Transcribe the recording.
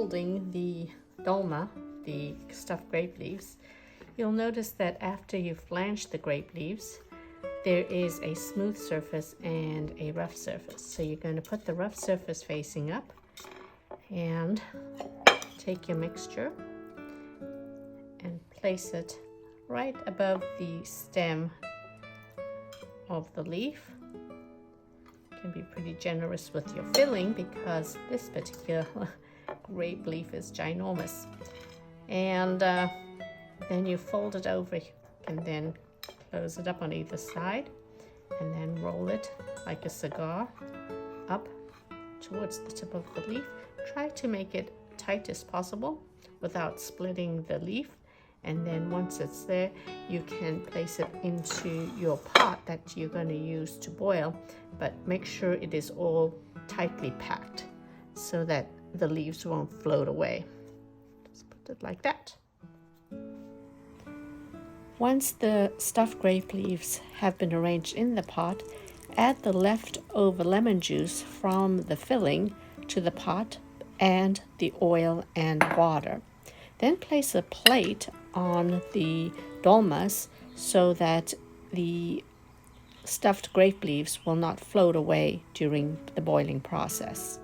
folding the dolma, the stuffed grape leaves, you'll notice that after you've blanched the grape leaves, there is a smooth surface and a rough surface. So you're going to put the rough surface facing up and take your mixture and place it right above the stem of the leaf. You can be pretty generous with your filling because this particular grape leaf is ginormous. And then you fold it over and then close it up on either side and then roll it like a cigar up towards the tip of the leaf. Try to make it tight as possible without splitting the leaf. And then once it's there, you can place it into your pot that you're going to use to boil, but make sure it is all tightly packed so that the leaves won't float away. Just put it like that. Once the stuffed grape leaves have been arranged in the pot, add the leftover lemon juice from the filling to the pot and the oil and water. Then place a plate on the dolmas so that the stuffed grape leaves will not float away during the boiling process.